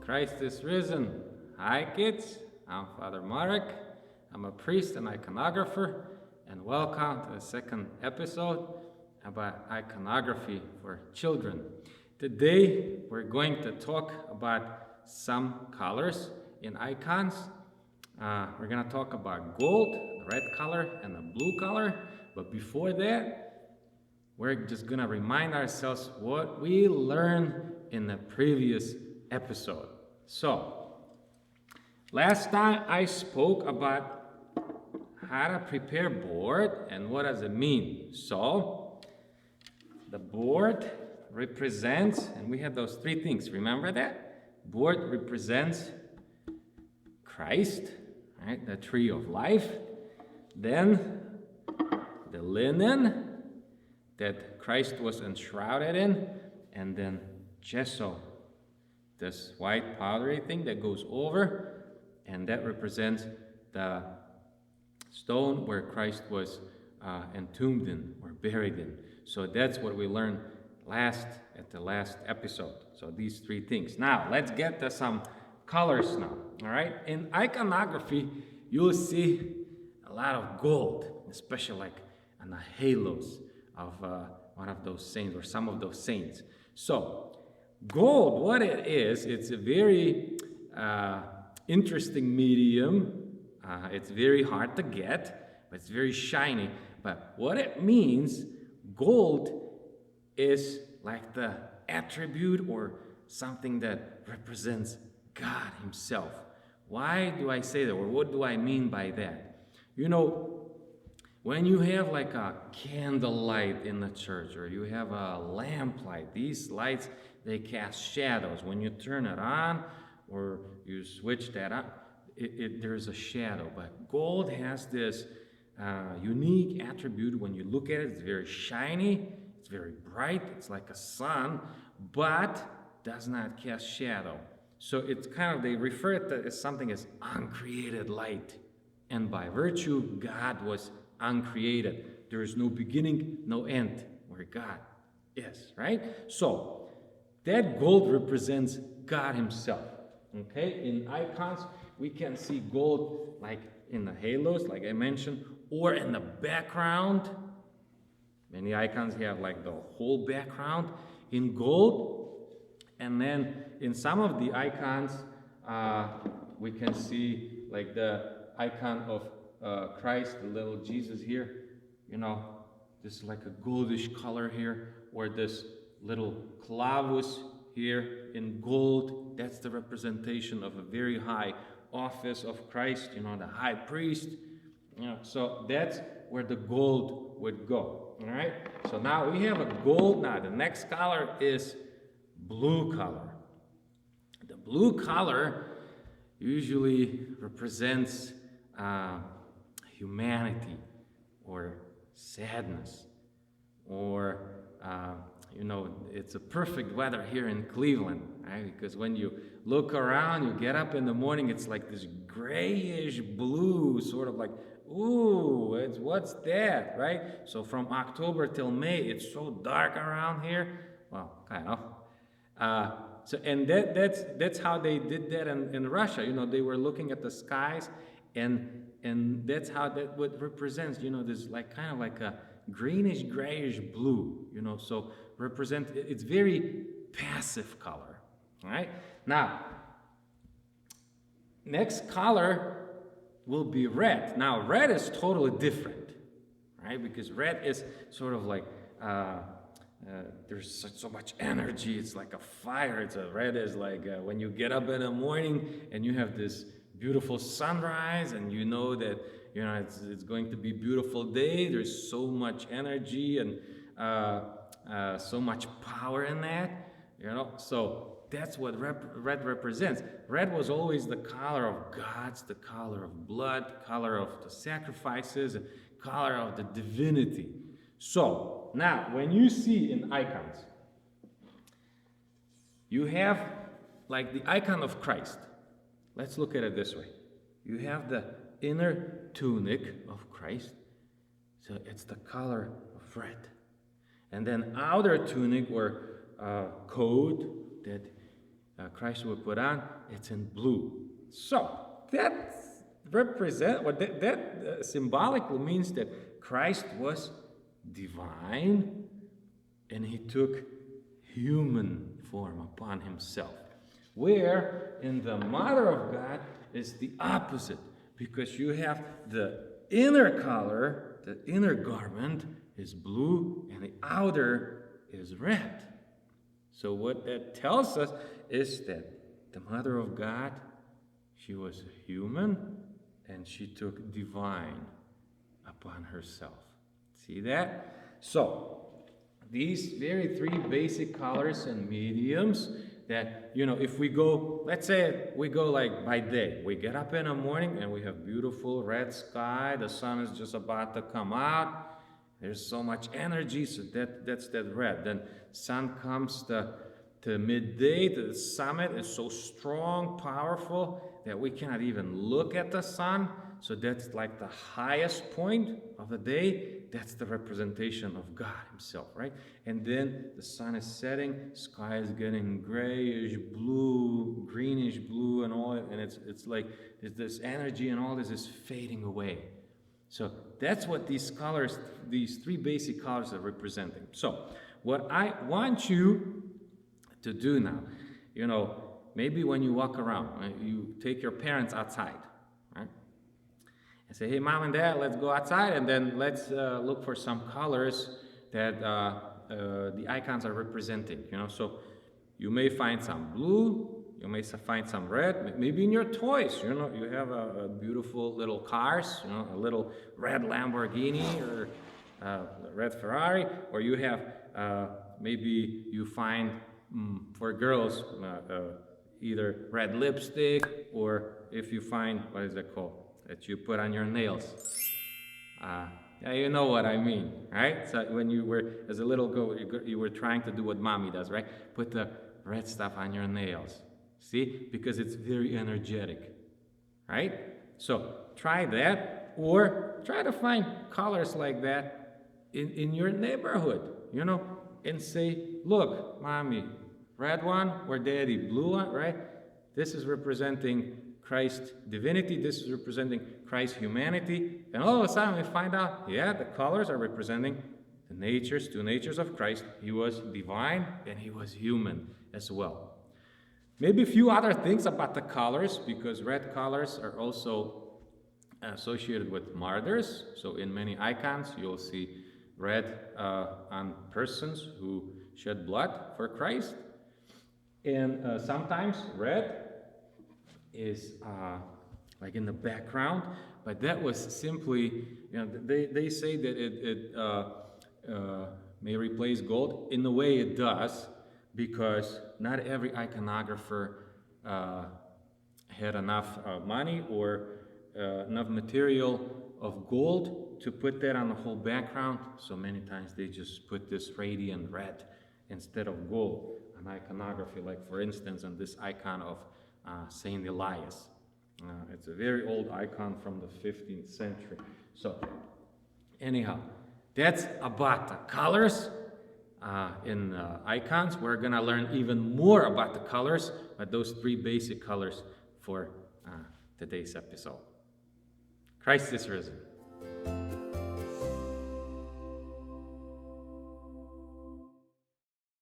Christ is risen. Hi kids, I'm Father Marek. I'm a priest and iconographer, and welcome to the second episode about iconography for children. Today we're going to talk about some colors in icons. We're going to talk about gold, the red color, and the blue color. But before that, we're just going to remind ourselves what we learned in the previous episode. So, last time I spoke about how to prepare board and what does it mean. So, the board represents, and we had those three things, remember that? Board represents Christ, right? The tree of life. Then the linen that Christ was enshrouded in, and then gesso, this white powdery thing that goes over, and that represents the stone where Christ was entombed in or buried in. So that's what we learned at the last episode. So these three things. Now let's get to some colors now. All right. In iconography, you'll see a lot of gold, especially like on the halos of one of those saints or some of those saints. So gold, what it is, it's a very interesting medium. It's very hard to get, but it's very shiny. But what it means, gold is like the attribute or something that represents God himself. Why do I say that, or what do I mean by that? You know, when you have like a candlelight in the church, or you have a lamplight, these lights, they cast shadows. When you turn it on, or you switch that on, there's a shadow. But gold has this unique attribute. When you look at it, it's very shiny, it's very bright, it's like a sun, but does not cast shadow. So it's kind of, they refer to it as something as uncreated light. And by virtue, God was uncreated. There is no beginning, no end where God is, right? So that gold represents God himself. Okay? In icons, we can see gold like in the halos, like I mentioned, or in the background. Many icons have like the whole background in gold. And then in some of the icons, we can see like the icon of Christ, the little Jesus here, this is like a goldish color here, or this little clavus here in gold. That's the representation of a very high office of Christ, the high priest. So that's where the gold would go. All right. So now we have a gold. Now the next color is blue color. The blue color usually represents humanity, or sadness, or it's a perfect weather here in Cleveland, right? Because when you look around, you get up in the morning, it's like this grayish blue, sort of like, ooh, what's that, right? So from October till May, it's so dark around here. Well, kind of. And that's how they did that in Russia. They were looking at the skies, and that's how that what represents. This like kind of like a greenish grayish blue. So it's very passive color. All right. Now, next color will be red. Now, red is totally different, right? Because red is sort of like there's so much energy. It's like a fire. Red is like when you get up in the morning and you have this beautiful sunrise, and you know that it's going to be a beautiful day. There's so much energy and so much power in that. So that's what red represents. Red was always the color of gods, the color of blood, color of the sacrifices, and color of the divinity. So now, when you see in icons, you have like the icon of Christ. Let's look at it this way. You have the inner tunic of Christ, so it's the color of red. And then outer tunic or coat that Christ would put on, it's in blue. So that represent what that symbolically means that Christ was divine and he took human form upon himself. Where in the Mother of God is the opposite, because you have the inner color, the inner garment is blue and the outer is red. So what that tells us is that the Mother of God, she was human and she took divine upon herself. See that? So these very three basic colors and mediums that, if we go, let's say we go like by day, we get up in the morning and we have beautiful red sky, the sun is just about to come out, there's so much energy, so that's that red. Then sun comes to midday, the summit is so strong, powerful, that we cannot even look at the sun. So that's like the highest point of the day. That's the representation of God himself, right? And then the sun is setting, sky is getting grayish blue, greenish blue, and all, and it's like this energy and all this is fading away. So that's what these colors, these three basic colors are representing. So what I want you to do now, maybe when you walk around, you take your parents outside, right? And say, hey, Mom and Dad, let's go outside, and then let's look for some colors that the icons are representing, So you may find some blue, you may find some red, maybe in your toys, you have a beautiful little cars, a little red Lamborghini or a red Ferrari, or you have, maybe you find, for girls, either red lipstick, or if you find, what is it called, that you put on your nails. Yeah, you know what I mean, right? So when you were, as a little girl, you were trying to do what mommy does, right? Put the red stuff on your nails. See? Because it's very energetic, right? So try that, or try to find colors like that in your neighborhood, and say, look, Mommy, red one, or Daddy, blue one, right? This is representing Christ's divinity, this is representing Christ's humanity, and all of a sudden we find out, yeah, the colors are representing the natures, two natures of Christ. He was divine and he was human as well. Maybe a few other things about the colors, because red colors are also associated with martyrs. So in many icons, you'll see red on persons who shed blood for Christ. And sometimes red is like in the background, but that was simply, they say that it may replace gold. In a way it does, because not every iconographer had enough money or enough material of gold to put that on the whole background, so many times they just put this radiant red instead of gold on iconography, like for instance on this icon of Saint Elias. It's a very old icon from the 15th century. So anyhow, that's about the colors in icons. We're going to learn even more about the colors, but those three basic colors for today's episode. Christ is risen.